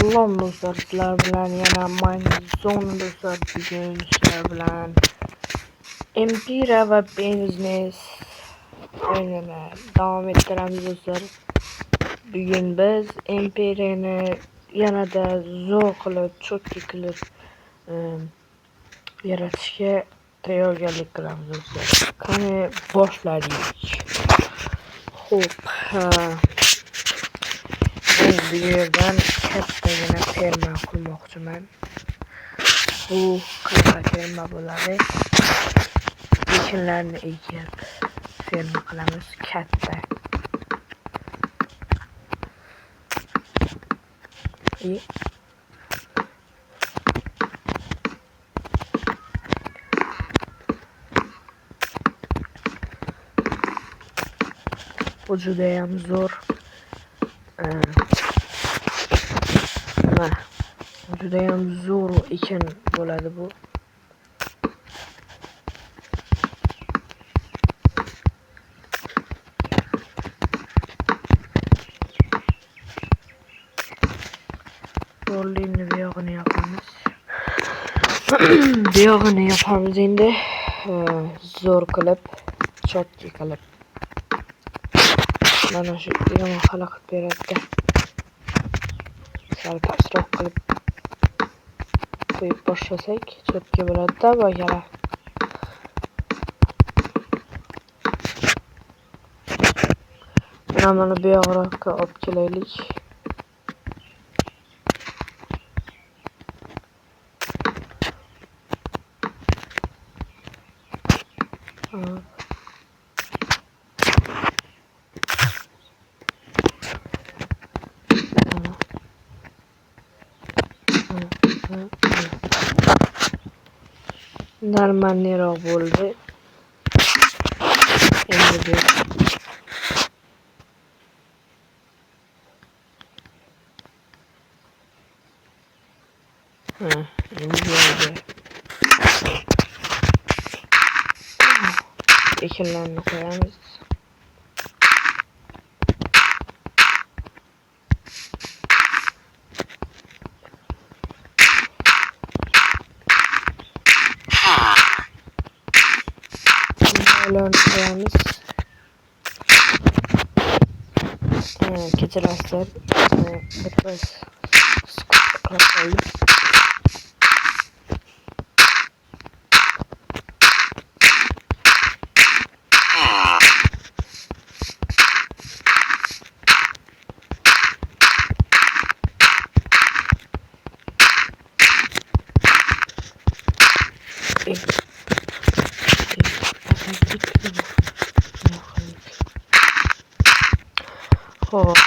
Salom do'stlar, sizlar bilan yana Minezone do'stlar. Bugun sizlar bilan Empira va Business o'yinini davom ettiramiz do'stlar. Bugun biz Empirani yanada zo'r qilib, cho'tki qilib yaratishga tayyorgarlik qilamiz do'stlar. Qani boshladik. Xo'p, bu yerdan kattagina ferma qurmoqchiman. Bu qanaqa ferma bo'ladi? Ekinlarni ekib ferma qilamiz katta. Bu judayam zo'r. Judayam zo'r ekin bo'ladi bu. Rolingni bu yog'ini yapamiz. Bu yog'ini yapamiz endi. Zo'r qilib, chotki qilib. Mana shu yomon xalaqit beradi. Sal pastroq qilib qo'yib boshlasak, chotki bo'ladi-da, boyala. Mana bu yoqroqqa olib kelaylik. Normalniroq bo'ldi. Endi ekinlarni qo'yamiz. Qo'yamiz. Kechirasizlar. Birpas qilib qo'ydim. Hop.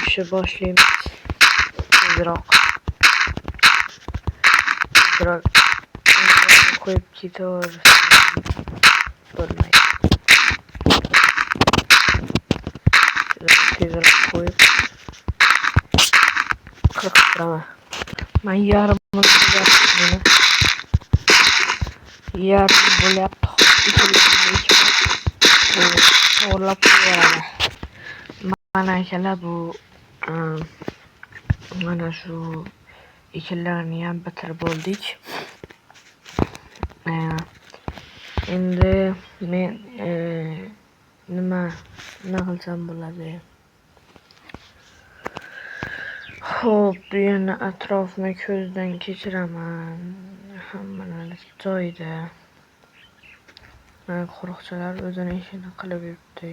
Şu başlayayım. Tezroq koyup ketaverib bo'lmaydi. Tezroq qo'yib qirqtiraman. Men yarim bo'lyapti. To'g'irlab qo'yaman. Mana akalar, bu mana shu ekinlarni ham bitirib bo'ldik. Endi men nima qilsam bo'ladi? Xo'p, bu yerni atrofini ko'zdan kechiraman. Hamma narsa joyida. Qo'riqchilar o'zini ishini qilib yuribdi.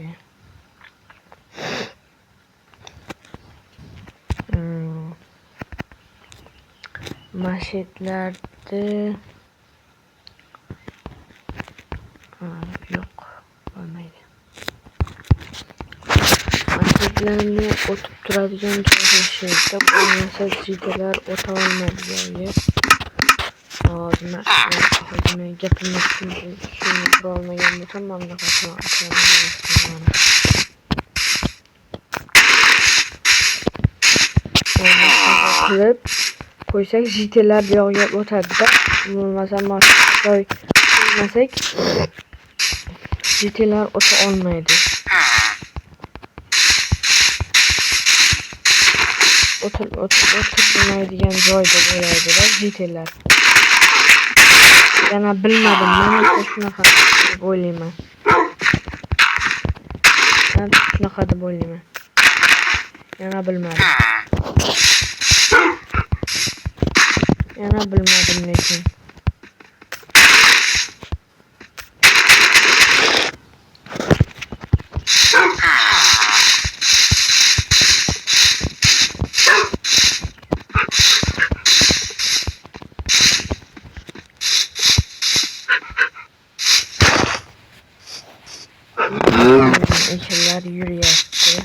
Masjidlarni yo'q, bo'lmaydi. Masjidlarni o'tib turadigan joyda bo'lmasa jidalar o'ta olmaydi joyga. Hozir gapimni tushunib olmagan bo'lsam, mana qilib qo'ysak, jitelar bu yoqqa o'tadi-da. Bo'lmasam joy qo'ymasak, jitelar o'ta olmaydi. o'tirmaydigan joyda bo'laydilar jitellar. Yana bilmadim, men esa shunaqa deb o'ylayman. Yana bilmadim lekin. Eşyalar yürüyetti.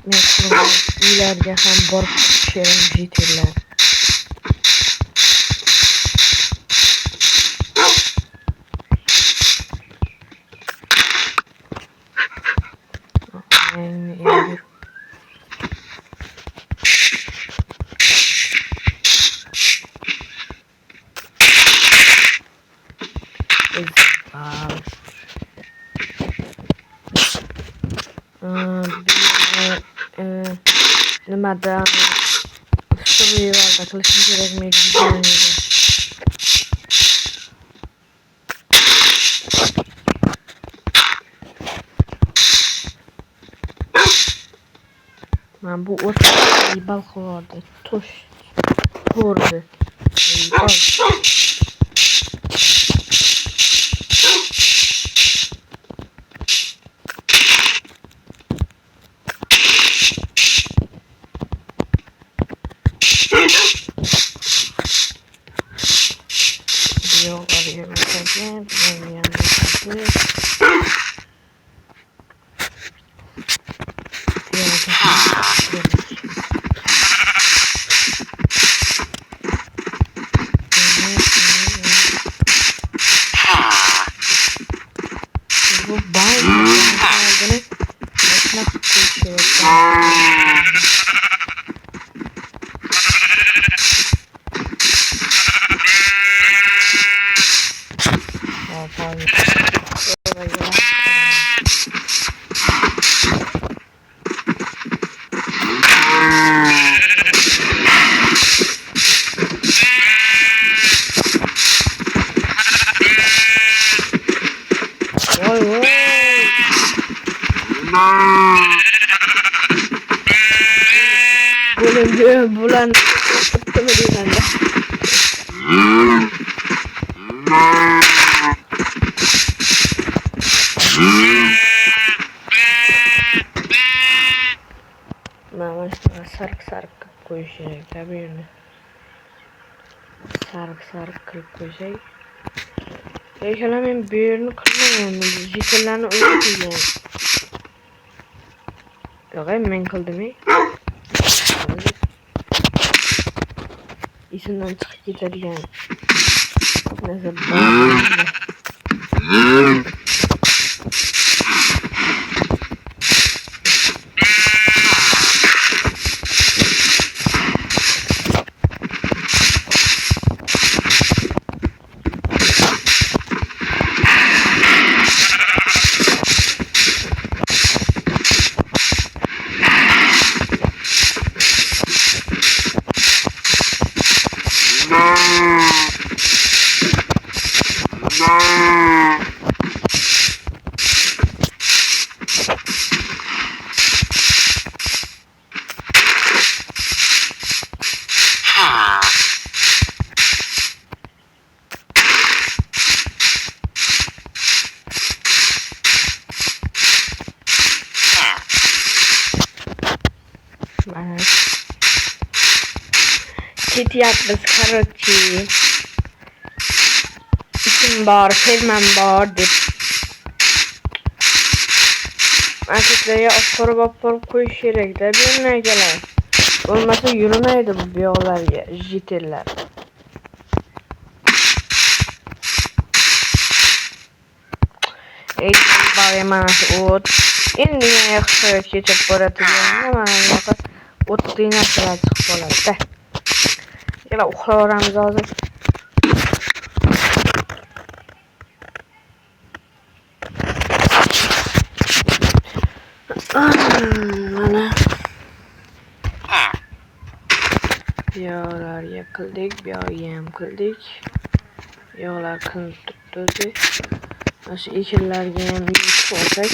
Men uylarga ham borib tushirib jetirlar. Nimada survivalda qilishim kerakmi degan edi. Men bu o'tni balqordi, tosh ko'rdi. Bulan kemudian mama sarık koyacak tabii mi? Sarık kırıp koyacak. Şöyle ben birini kırmıyorum. Jitellerini öldürüyorum. Yok ben kıldım. İçinden çıkıp gider yani. Neyse ketyapmiz короче. İşim bor, ferman bor deb. Marketlarga olib borib qo'yish kerak-da, bermaydilar. Bo'lmasa yurmaydi bu buyoqlarga, jitellar. Ey, bari mana shu o't. Endi yana yaxshi kechib boradigan, mana bunaqa o'tli narsalar chiqib qoladi-da. Yana uxlavoramiz hozir. Mana yog'larga qildik, bu yoqqa ham qildik. Yog'lar qilinib turibdi. Mana shu ekinlarga ham yutib olsak.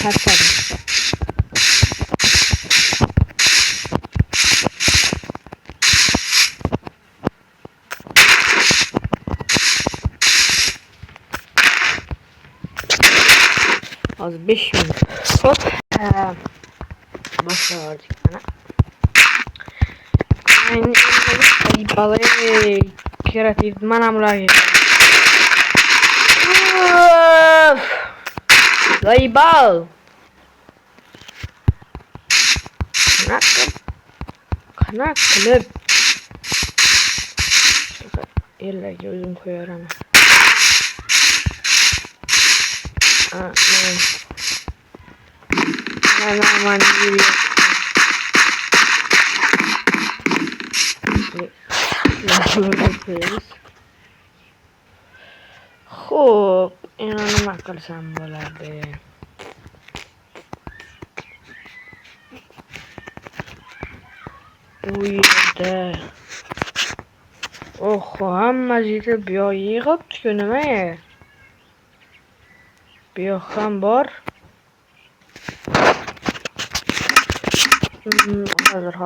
Tarsadim. Az 5 minut. Hop. Başladık bana. Yani balayı kreatif manamlar gibi. Laybal. Kanak kılıp. Yerlerge özüm koyarım. Aman yürüyor. Hop, inanılmaz kılsam bo'lardi. U yerda. Hamma yetib bu yoqqa yig'ibdi-ku, nima? Bu yoq ham bor. Hazır.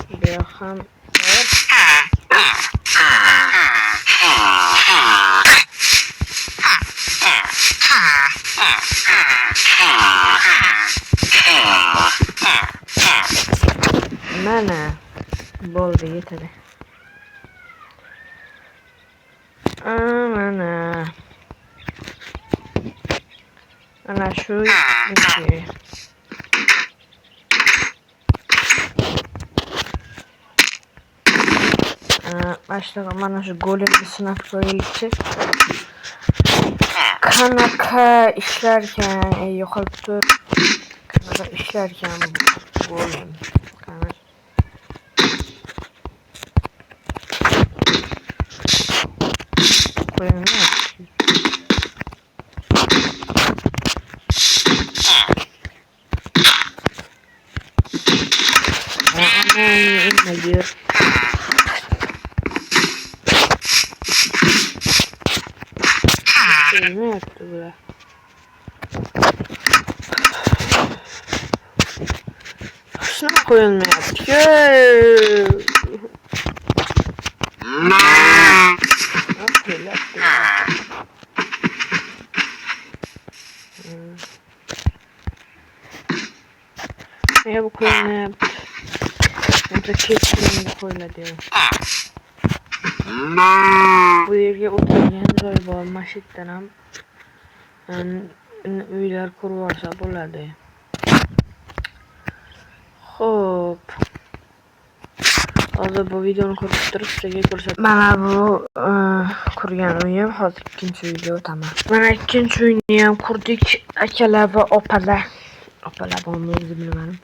Bu yoq ham bor. Mana bo'ldi, yetadi. Ana shu başta mana shu golemni sinab ko'raylikchi. Qanaqa ishlarkan, yo'qolib tur. Qanaqa ishlarkan golem. Hayır. Ne yaptı bu? Şuna koyun ne yaptı? Ne bu koyun ne yaptı? Burada keçilerini koyla diyorum. Bu yerga o'tirgan joy bor, mashitdan ham uylar qurib olsa bo'ladi. Xo'p. Hozir bu videoni ko'rib turib sizga ko'rsataman. Mana bu qurgan uyim, hozir ikkinchi uyga o'taman. Mana ikkinchi uyni ham qurdik, akalar va opalar. Opalar bormi o'zi bilmadim.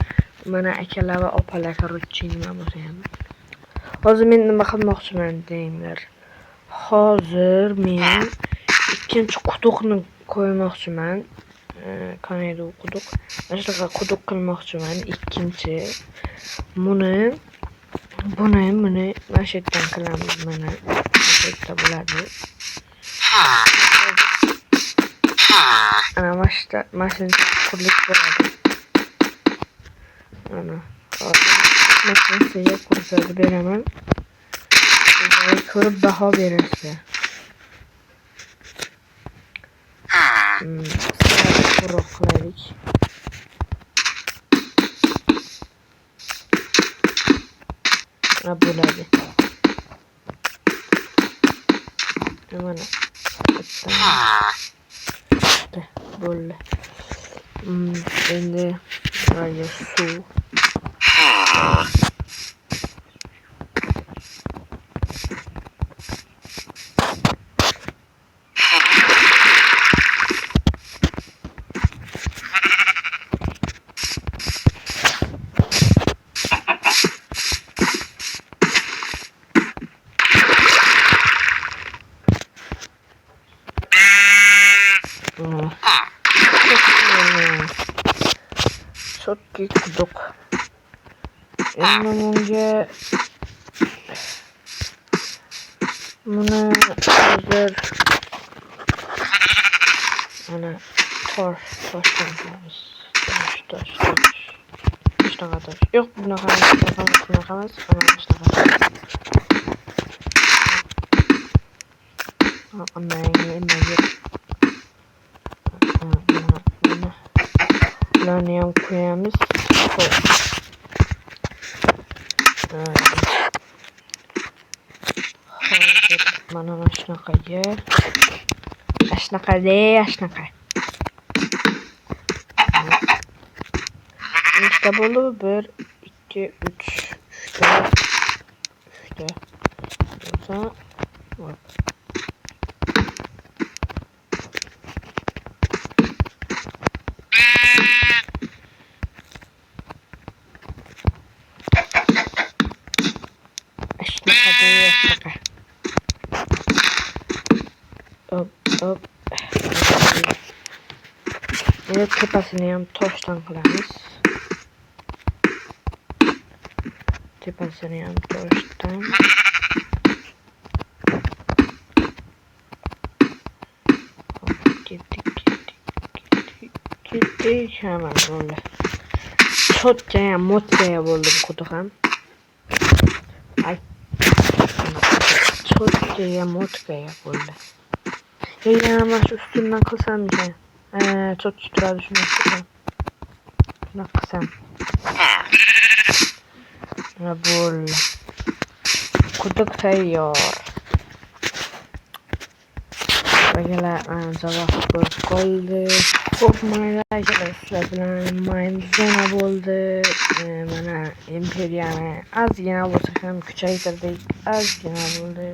Mana akalar va opalar korotchi nima bo'lsa ham. Hozir men nima qilmoqchiman deymlar. Hozir men ikkinchi quduqni qo'ymoqchiman. Qanday quduq? Mana shunaqa quduq qilmoqchiman. Ikkinchi buni mana shu yerdan qilamiz. Mana shu yerda bo'ladi. Ana mashina qurilish bo'ladi. Ana mashinasiga ko'rsatib beraman. Ko'rib baho berasiz. Quruq qilaylik. Bo'ladi. Mana bo'ldi. Endi suv. bunu. Sotki quduq. Endi bunga buni hozir mana toshdan qilamiz. Tosh. Shunaqa tosh. Yo'q, bunaqa emas. Mana shunaqa. Bularni ham qo'yamiz. Hozir mana shunaqaga. Shunaqa. Nechta bo'ldi? 1, 2, 3. 3ta. Shunaqa. Hop. Endi tepasini ham toshdan qilamiz. Ketdik. Hamma bo'ldi. Chotjayam mo'tjaya bo'ldi bu quduq ham. Chotjaya mo'tjaya bo'ldi. Yana mana shu ustundan qilsam ekan. Chotchi turadi shuni qilsam. Mana bo'ldi. Quduq tayyor. Bagalar javob bo'lib qoldi. Xo'p, mayli akalar, sizlar bilan mayli bo'ldi. Mana imperiyani ozgina bo'lsa ham kuchaytirdik. Ozgina bo'ldi.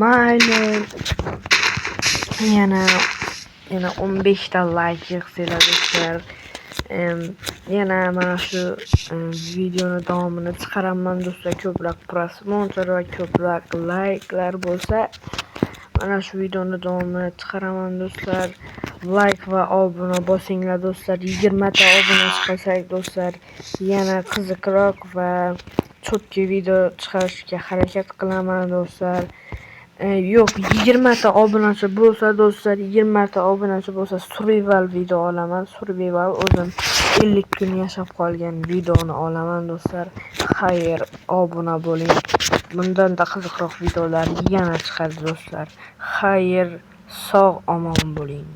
Mayli. Yana 15 ta like yig'sanglar do'stlar. Yana mana shu videoni davomini chiqaraman do'stlar. Ko'proq prosmotr va ko'proq like'lar bo'lsa, mana shu videoni davomini chiqaraman do'stlar. Like va obuna bosinglar do'stlar. 20 ta obuna chiqarsak do'stlar, yana qiziqroq va chotki video chiqarishga harakat qilaman do'stlar. Yo'q, 20 ta obunachi bo'lsa do'stlar, 20 ta obunachi bo'lsa survival video olaman. Survival o'zim 50 kun yashab qolgan videoni olaman do'stlar. Xayr, obuna bo'ling. Bundan da qiziqroq videolar yana chiqadi do'stlar. Xayr, sog' omon bo'ling.